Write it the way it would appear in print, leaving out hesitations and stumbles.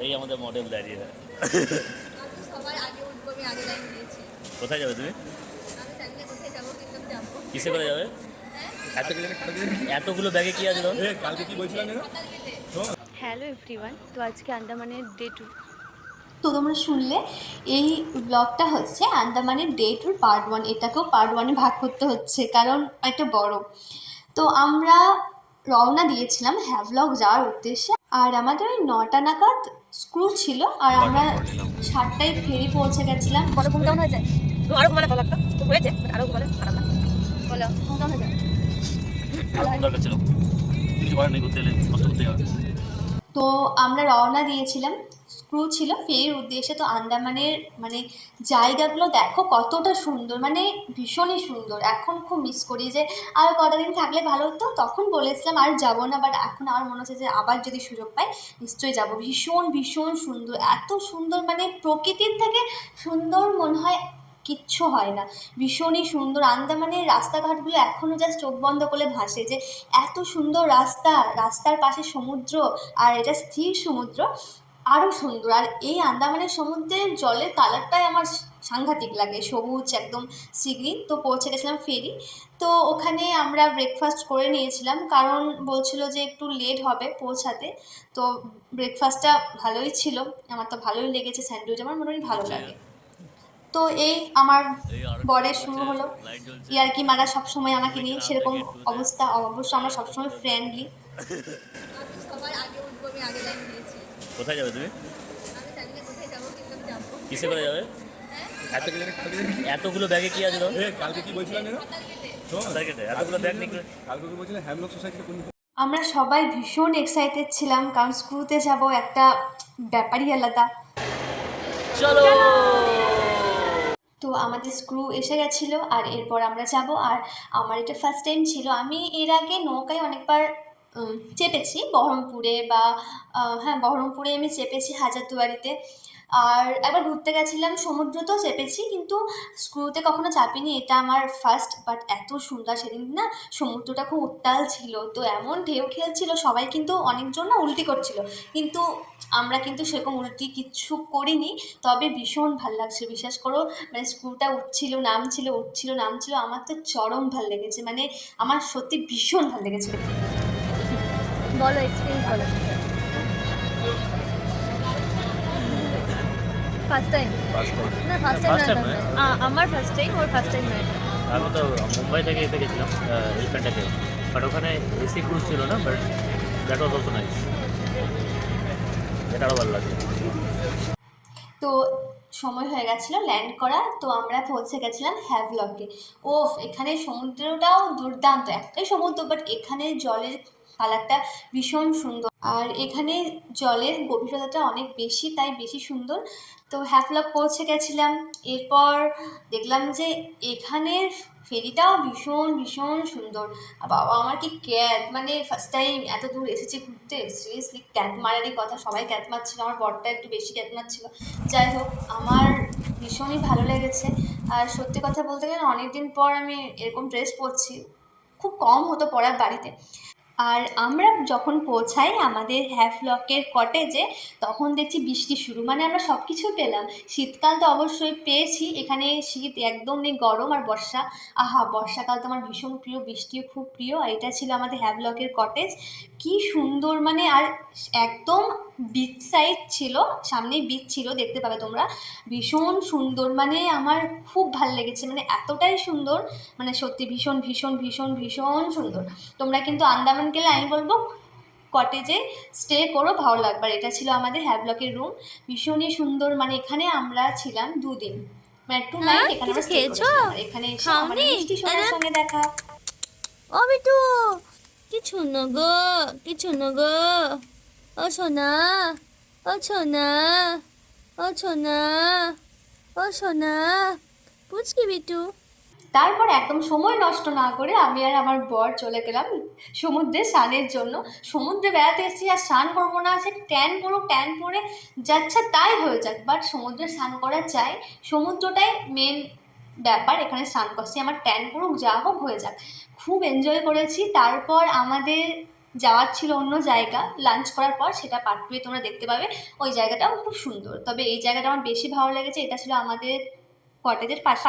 এই আমাদের মডেল দাঁড়িয়ে সবার আগে উঠবো, আমি আগে লাইন দিয়েছি। কোথায় যাবে তুমি? আমি জানি না কোথায় যাবো, কিন্তু আমি যাবো। কিসে করে যাবে? হ্যাঁ, এতগুলো ব্যাগে কি আছে তোর? কালকে কি বলছিলাম না? সাঁতার কেটে। হ্যালো এভরিওয়ান, তো আজকে আন্দামানের ডে 2। তো তোমরা শুনলে এই ব্লগটা হচ্ছে আন্দামানের ডে টুর পার্ট 1। এটাকেও পার্ট 1-এ ভাগ করতে হচ্ছে কারণ একটা বড়। তো আমরা রওনা দিয়েছিলাম হ্যাভলক যাওয়ার উদ্দেশ্যে, আর আমাদের ওই 9টা নাগাদ স্ক্রু ছিল, আর আমরা 7টায় ফেরি পৌঁছে গেছিলাম। বলো ঘুম কেমন হয়েছে? আরো ঘুমালে ভালো লাগতো, তো হয়েছে আরো ঘুমালে খারাপ লাগতো। বলো ঘুম কেমন হয়েছে? দরকার ছিল, কিছু করার নেই, করতে এলে কষ্ট করতে হবে। তো আমরা রওনা দিয়েছিলাম, স্ক্রু ছিল ফেরির উদ্দেশ্যে। তো আন্দামানের মানে জায়গাগুলো দেখো কতটা সুন্দর, মানে ভীষণই সুন্দর। এখন খুব মিস করি যে আর কটা দিন থাকলে ভালো হতো। তখন বলেছিলাম আর যাবো না, বাট এখন আমার মনে হচ্ছে যে আবার যদি সুযোগ পাই নিশ্চয়ই যাব। ভীষণ ভীষণ সুন্দর, এত সুন্দর, মানে প্রকৃতির থেকে সুন্দর মনে হয় কিচ্ছু হয় না। ভীষণই সুন্দর। আন্দামানের রাস্তাঘাটগুলো এখনও জাস্ট চোখ বন্ধ করলে ভাসে যে এত সুন্দর রাস্তা, রাস্তার পাশে সমুদ্র, আর এটা স্থির সমুদ্র, আরও সুন্দর। আর এই আন্দামানের সমুদ্রের জলের কালারটাই আমার সাংঘাতিক লাগে, সবুজ একদম সি গ্রিন। তো পৌঁছে গেছিলাম ফেরি। তো ওখানে আমরা ব্রেকফাস্ট করে নিয়েছিলাম, কারণ বলছিল যে একটু লেট হবে পৌঁছাতে। তো ব্রেকফাস্টটা ভালোই ছিল, আমার তো ভালোই লেগেছে। স্যান্ডউইচ আমার মোটামুটি ভালো লাগে। তো এই আমার বরের শুরু হলো ইয়ার্কি মারা সবসময় আমাকে নিয়ে, সেরকম অবস্থা। অবশ্য আমরা সবসময় ফ্রেন্ডলি। আমি সবার আগে উঠবো, আমি আগে লাইন দিয়েছি। কোথায় যাবে তুমি? আমি জানি না কোথায় যাবো, কিন্তু আমি যাবো। কিসে করে যাবে? হ্যাঁ, এতগুলো ব্যাগে কি আছে তোর? কালকে কি বলছিলাম না? সাঁতার কেটে। এতগুলো ব্যাগ নিয়ে কালকে কি বলছিলাম হ্যাভলক সোসাইটিতে কোন আমরা সবাই ভীষণ এক্সাইটেড ছিলাম, কারণ স্ক্রুতে যাব, একটা ব্যাপারই আলাদা। চলো। তো আমাদের স্ক্রু এসে গেছিলো, আর এরপর আমরা যাব। আর আমার এটা ফার্স্ট টাইম ছিল। আমি এর আগে নৌকায় অনেকবার চেপেছি, বহরমপুরে বা হ্যাঁ বহরমপুরে আমি চেপেছি, হাজারদুয়ারিতে। আর একবার ঘুরতে গেছিলাম, সমুদ্রতেও চেপেছি, কিন্তু স্ক্রুতে কখনো চাপিনি। এটা আমার ফার্স্ট। বাট এত সুন্দর, সেদিন না সমুদ্রটা খুব উত্তাল ছিল, তো এমন ঢেউ খেলছিল, সবাই কিন্তু অনেকজন না উল্টি করছিল, কিন্তু আমরা কিন্তু সেরকম উল্টি কিচ্ছু করিনি। তবে ভীষণ ভাল লাগছে, বিশ্বাস করো। মানে স্ক্রুটা উঠছিল নামছিল, উঠছিল নামছিল, আমার তো চরম ভাল লেগেছে। মানে আমার সত্যি ভীষণ ভাল লেগেছে। বলো এক্সপিরিয়েন্স বলো। ফার্স্ট টাইম না, ফার্স্ট টাইম না, আমার ফার্স্ট টাইম, ওর ফার্স্ট টাইম নয়। আমি তো মুম্বাই থেকে এসে গেছিলাম এলিফ্যান্টাকে, বাট ওখানে এসি ক্রুজ ছিল না, but that was also nice, এটা আরও ভালো লাগে। তো সময় হয়ে গেছিলো ল্যান্ড করার। তো আমরা পৌঁছে গেছিলাম হ্যাভলকে। ওফ, এখানে সমুদ্রটাও দুর্দান্ত। একটাই সমুদ্র, বাট এখানে জলের কালারটা ভীষণ সুন্দর, আর এখানে জলের গভীরতাটা অনেক বেশি, তাই বেশি সুন্দর। তো হ্যাভলক পৌঁছে গেছিলাম। এরপর দেখলাম যে এখানের ফেরিটাও ভীষণ ভীষণ সুন্দর। আর বাবা, আমার কি ক্যাট, মানে ফার্স্ট টাইম এত দূর এসেছি ঘুরতে, সিরিয়াসলি ক্যাট মারারই কথা, সবাই ক্যাট মারছিল, আমার বরটা একটু বেশি ক্যাট মারছিল। যাই হোক, আমার ভীষণই ভালো লেগেছে। আর সত্যি কথা বলতে গেলে অনেক দিন পর আমি এরকম ড্রেস পরছি, খুব কম হতো পরার বাড়িতে। আর আমরা যখন পৌঁছাই আমাদের হ্যাভলকের কটেজে, তখন দেখছি বৃষ্টি শুরু। মানে আমরা সব কিছুই পেলাম। শীতকাল তো অবশ্যই পেয়েছি, এখানে শীত একদম নেই, গরম আর বর্ষা। আহা, বর্ষাকাল তো আমার ভীষণ প্রিয়, বৃষ্টিও খুব প্রিয়। আর এটা ছিল আমাদের হ্যাভলকের কটেজ। কি সুন্দর, মানে আর একদম বিচ সাইড ছিল, সামনেই বিচ ছিল, দেখতে পাবে তোমরা। ভীষণ সুন্দর, মানে আমার খুব ভাল লেগেছে, মানে এতটাই সুন্দর, মানে সত্যি ভীষণ ভীষণ ভীষণ ভীষণ সুন্দর। তোমরা কিন্তু আন্দামান গেলে আমি বলবো কটেজে স্টে করো, ভালো লাগবে। আর এটা ছিল আমাদের হ্যাভলকের রুম, ভীষণই সুন্দর। মানে এখানে আমরা ছিলাম 2 দিন, মানে 2 নাইট এখানে আমরা স্টে করেছিলাম। আর এখানে এসে আমাদের মিষ্টি সোনার সঙ্গে দেখা। ও বিটু, কিছু না গো, কিছু না গো, ও সোনা, ও সোনা, ও সোনা, ও সোনা, পুচকি বিটু। তারপর একদম সময় নষ্ট না করে আমি আর আমার বর চলে গেলাম সমুদ্রে স্নানের জন্য। সমুদ্রে বেড়াতে এসেছি, আর স্নান করবো না, সে ট্যান পড়ুক, ট্যান পড়ে যাচ্ছে তাই হয়ে যাক, বাট সমুদ্রে স্নান করা চাই। সমুদ্রটাই মেন ব্যাপার, এখানে স্নান করছি, আমার ট্যান পড়ুক যা হোক হয়ে যাক। খুব এনজয় করেছি। তারপর আমাদের যাওয়ার ছিল অন্য জায়গা লাঞ্চ করার পর, সেটা পার্ট 2 তোমরা দেখতে পাবে। ওই জায়গাটাও খুব সুন্দর, তবে এই জায়গাটা আমার বেশি ভালো লেগেছে, এটা ছিল আমাদের কটেজের পাশে।